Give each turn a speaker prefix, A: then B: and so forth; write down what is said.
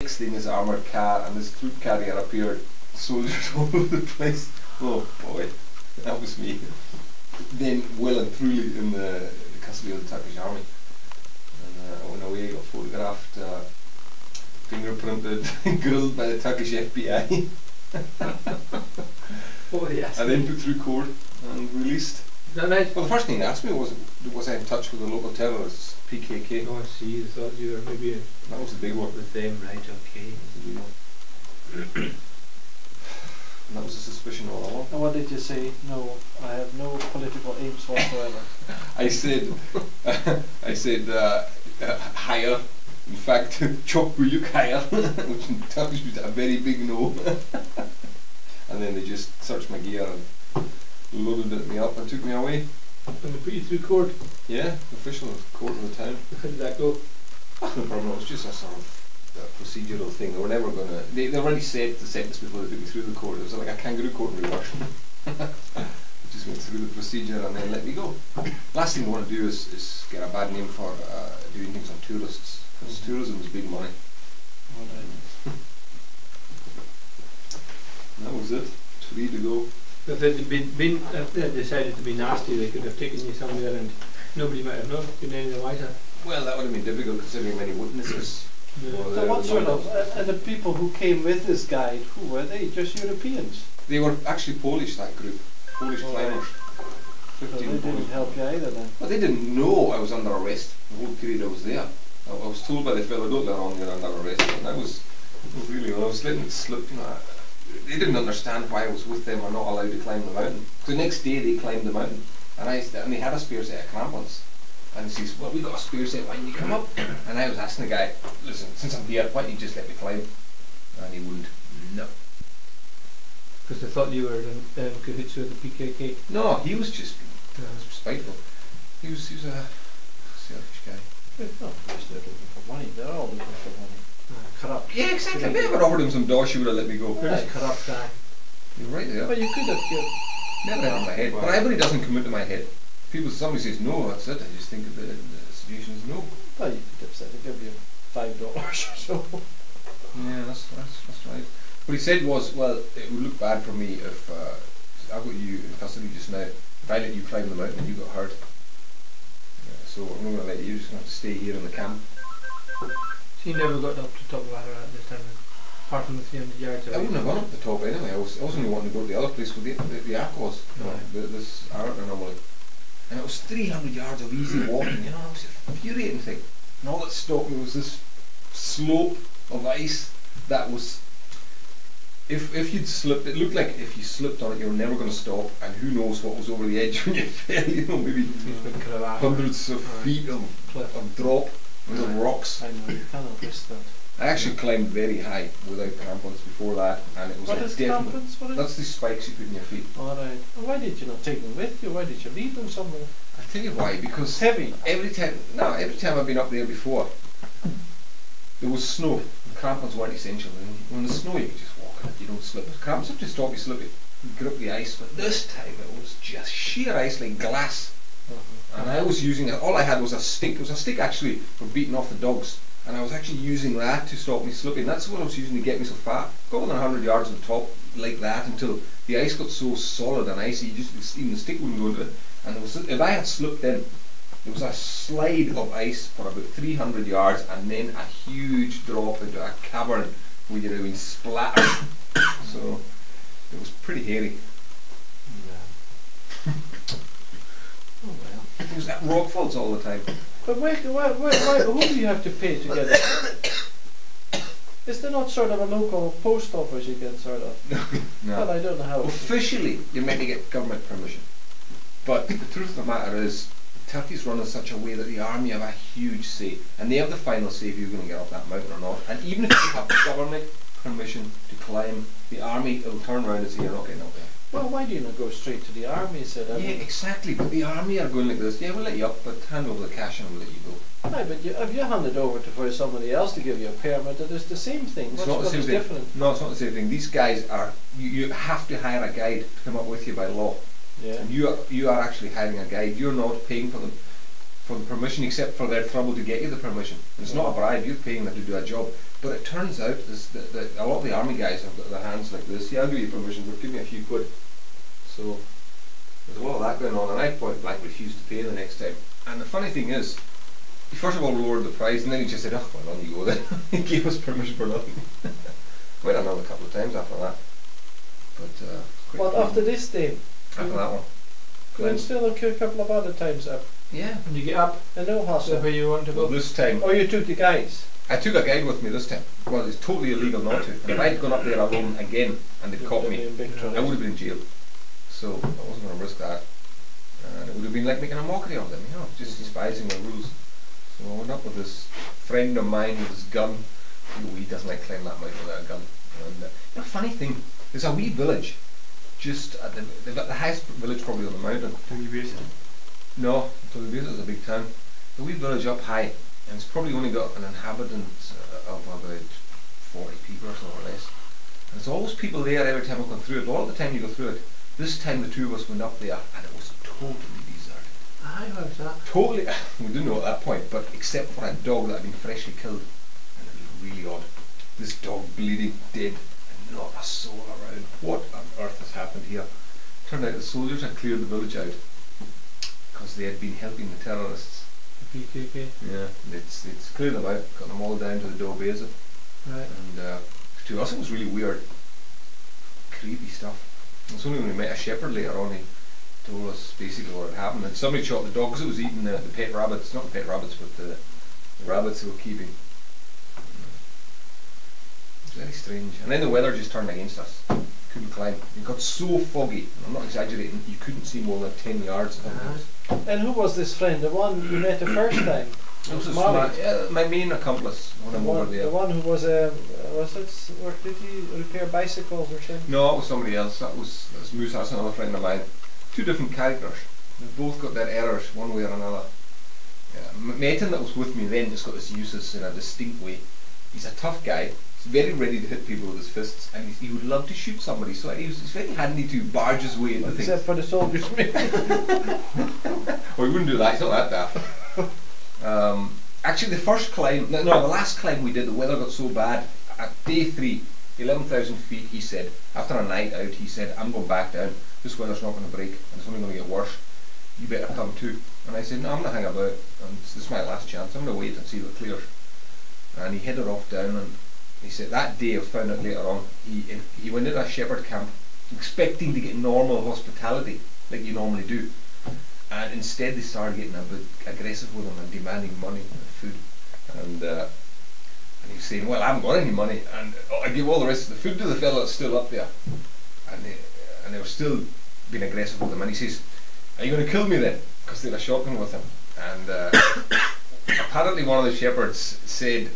A: Next thing is armoured car, and this troop carrier appeared. Soldiers all over the place. Oh boy, that was me. Then well and truly in the custody of the Turkish army. And I went away, got photographed, fingerprinted, grilled by the Turkish FBI.
B: What did he ask
A: And then put through court and released.
B: Is that right?
A: Well, the first thing they asked me was I in touch with the local terrorists, PKK?
B: Oh, I see. They thought you were maybe
A: That was the big one.
B: with them, right? Okay.
A: That was the big one. And that was a suspicion all along.
C: And what did you say? No, I have no political aims whatsoever.
A: I said, higher. In fact, çok büyük higher, which in Turkish was a very big no. And then they just searched my gear and loaded me up and took me away.
B: And they put you through court.
A: Yeah, official court of the town.
B: How did that go?
A: No problem, it was just a sort of procedural thing. They were never going to. They already said the sentence before they took me through the court. It was like a kangaroo court in reverse. Just went through the procedure and then let me go. Last thing I want to do is get a bad name for doing things on tourists. Because tourism is big money. That was it. 3 to go.
B: If it had if they had decided to be nasty, they could have taken you somewhere and nobody might have known, been any the wiser.
A: Well, that would have been difficult considering many witnesses.
B: Yeah.
A: Well,
C: So what sort of, and the people who came with this guide, who were they? Just Europeans?
A: They were actually Polish, that group. Polish
C: Oh,
A: climbers.
C: So
A: 15
C: they
A: Polish.
C: didn't help you either then?
A: But they didn't know I was under arrest the whole period I was there. I was told by the fellow, don't let on you're under arrest. And I was really, when I was letting it slip, you know, they didn't understand why I was with them or not allowed to climb the mountain. So the next day they climbed the mountain, and they had a spare set of crampons. And he says, well, we got a spare set, why don't you come up? And I was asking the guy, listen, since I'm here, why don't you just let me climb? And he wouldn't. No.
B: Because they thought you were in cahoots with the PKK.
A: No, he was just spiteful. He was a selfish guy.
C: They're not just looking for money, they're all looking for money.
B: Corrupt.
A: Yeah, exactly. If I ever offered him some dosh, he would have let me go.
B: They're just corrupt guy.
A: You're right there.
C: But you could have given.
A: Never had it in my head. Bribery doesn't come into my head. Somebody says no, that's it. I just think that the solution is no.
C: Well, you could have said, I'll give you $5 or so.
A: Yeah, that's right. What he said was, well, it would look bad for me if I've got you in custody just now. If I let you climb the mountain and you got hurt, so I'm not going to let you. You're just going to have to stay here in the camp.
B: So you never got up to top of Ararat this time, apart from the 300 yards
A: I
B: away?
A: wouldn't have gone up the top anyway. I was only wanting to go to the other place where the ark was, this Ararat anomaly. And it was 300 yards of easy walking, you know, it was a infuriating thing. And all that stopped me was this slope of ice that was, if you'd slipped, it looked like if you slipped on it you were never going to stop, and who knows what was over the edge when you fell, you know, maybe hundreds of feet of drop with rocks.
C: I know, you cannot risk that.
A: I actually climbed very high without crampons before that, and it was
C: What
A: a
C: is
A: definite.
C: crampons? What is
A: That's the spikes you put in your feet.
C: Alright. Well, why did you not take them with you? Why did you leave them somewhere?
A: I'll tell you why, because
C: It's heavy.
A: every time I've been up there before, there was snow. The crampons weren't essential, and when there's snow you can just walk in it, you don't slip. Crampons have to stop you slipping. You grip the ice, but this time it was just sheer ice like glass. And I was using it, all I had was a stick. It was a stick actually for beating off the dogs. And I was actually using that to stop me slipping. That's what I was using to get me so far. Got within 100 yards of the top like that until the ice got so solid and icy, even the stick wouldn't go into it. And if I had slipped in, there was a slide of ice for about 300 yards and then a huge drop into a cavern where you'd have been splattered. So it was pretty hairy.
C: Yeah. Oh well.
A: It was at rock falls all the time.
C: But why, who do you have to pay to get it? Is there not sort of a local post office you can sort of?
A: No.
C: Well, I don't know how.
A: Officially, you're meant to get government permission. But the truth of the matter is, Turkey's run in such a way that the army have a huge say, and they have the final say if you're going to get up that mountain or not. And even if you have government permission to climb, the army will turn around and say you're not getting up there.
C: Well, why do you not go straight to the army? Said I.
A: Yeah, exactly. But the army are going like this. Yeah, we'll let you up, but hand over the cash and we'll let you go.
C: Aye, but if you hand it over for somebody else to give you a permit, it is the same thing.
A: It's
C: What's
A: not the same thing.
C: different?
A: No, it's not the same thing. These guys are. You have to hire a guide to come up with you by law.
C: Yeah.
A: And you are actually hiring a guide. You're not paying for them. for the permission, except for their trouble to get you the permission. It's not a bribe, you're paying them to do a job. But it turns out a lot of the army guys have got their hands like this. Yeah, I'll give you permission, but give me a few quid. So there's a lot of that going on, and I point blank refused to pay the next time. And the funny thing is, he first of all lowered the price, and then he just said, oh, well, on you go then. He gave us permission for nothing. Went another couple of times after that. But
C: What, after this day?
A: after that one.
C: You went still a couple of other times up.
A: Yeah.
B: And you get up,
C: And no
B: so
C: hassle.
B: where you want to
A: Well,
B: go.
A: this time,
C: Or you took the guys.
A: I took a guide with me this time. Well, it's totally illegal not to. And if I'd gone up there alone again and they'd caught me,
C: In big
A: I
C: trouble.
A: would have been in jail. So I wasn't going to risk that. And it would have been like making a mockery of them, you know, just despising the rules. So I went up with this friend of mine with his gun. He doesn't like climbing that mountain without a gun. And the funny thing, there's a wee village just at they've got the highest village probably on the mountain. No, Tullybeaza is a big town. The wee village up high, and it's probably only got an inhabitant of about 40 people or so or less. And there's always people there every time I go through it. All the time you go through it. This time the two of us went up there, and it was totally deserted.
B: Aye, how's that?
A: Totally, we didn't know at that point, but except for a dog that had been freshly killed, and it was really odd. This dog bleeding, dead, and not a soul around. What on earth has happened here? Turned out the soldiers had cleared the village out because they had been helping the terrorists.
B: The PKK.
A: Yeah, it's cleared them out, got them all down to the Donald.
B: Right.
A: And to us it was really weird, creepy stuff. It was only when we met a shepherd later on he told us basically what had happened. And somebody shot the dog because it was eating the pet rabbits, not the pet rabbits, but the rabbits they were keeping. It was very strange. And then the weather just turned against us. Couldn't climb. It got so foggy, and I'm not exaggerating, you couldn't see more than 10 yards.
C: And who was this friend? The one you met the first time?
A: It was
C: Molly.
A: my main accomplice when I'm over there.
C: The one who was or did he repair bicycles or something?
A: No, it was somebody else. That's Moose. That's another friend of mine. Two different characters. They've both got their errors one way or another. Metin that was with me then just got his uses in a distinct way. He's a tough guy. He's very ready to hit people with his fists, and he would love to shoot somebody. So he's very handy to barge his way into
C: Except
A: things.
C: for the soldiers, maybe.
A: Well, he wouldn't do that. He's not that daft. Actually, the first climb, the last climb we did, the weather got so bad. At day 3, 11,000 feet, he said, after a night out, he said, I'm going back down. This weather's not going to break, and it's only going to get worse. You better come too. And I said, no, I'm not hanging about. And this is my last chance. I'm going to wait and see what clears. And he headed off down, and he said that day, I found out later on, he went into a shepherd camp expecting to get normal hospitality, like you normally do. And instead they started getting a bit aggressive with him and demanding money and food. And he was saying, well, I haven't got any money, and I give all the rest of the food to the fellow that's still up there. And they were still being aggressive with him. And he says, are you going to kill me then? Because they had a shotgun with him. And apparently one of the shepherds said